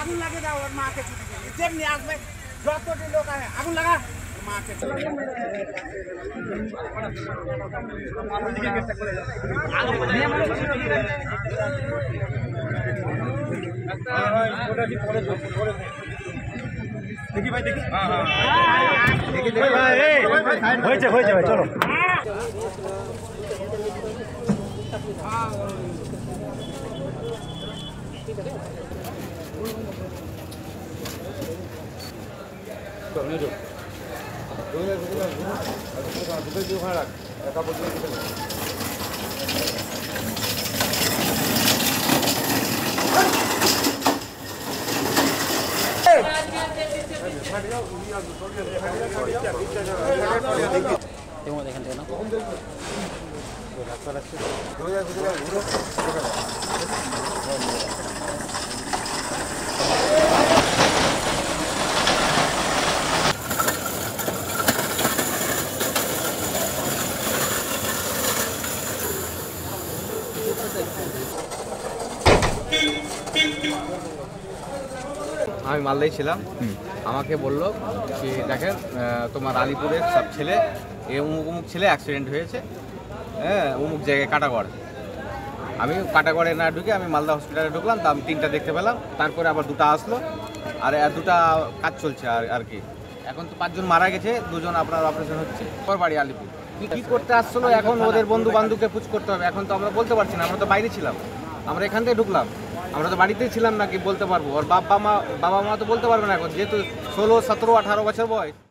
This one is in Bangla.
আগুন লাগিয়ে দাও ওর মাকে ছুটি দিয়ে যেমনি আসবে যতটি লোক আছে আগুন লাগা মাকে দেখি ভাই দেখি হয়েছে হয়েছে ভাই চলো এখান থেকে না আমি মালদায় ছিলাম আমাকে বললো যে দেখেন তোমার আলিপুরের সব ছেলে অমুক অমুক ছেলে অ্যাক্সিডেন্ট হয়েছে হ্যাঁ অমুক জায়গায় কাটাগড় আমি কাটাগড়ে না ঢুকে আমি মালদা হসপিটালে ঢুকলাম তা আমি 3টা দেখতে পেলাম তারপরে আবার 2টা আসলো আর 2টা কাজ চলছে আর কি এখন তো 5 জন মারা গেছে 2 জন আপনার অপারেশন হচ্ছে ওর বাড়ি আলিপুর কী করতে আসছিলো এখন ওদের বন্ধু বান্ধবকে পুছ করতে হবে এখন তো আমরা বলতে পারছি না আমরা তো বাইরে ছিলাম আমরা এখান থেকে ঢুকলাম আমরা তো বাড়িতেই ছিলাম না কি বলতে পারবো ওর বাবা মা তো বলতে পারবে না এখন যেহেতু 16, 17, 18 বছর বয়স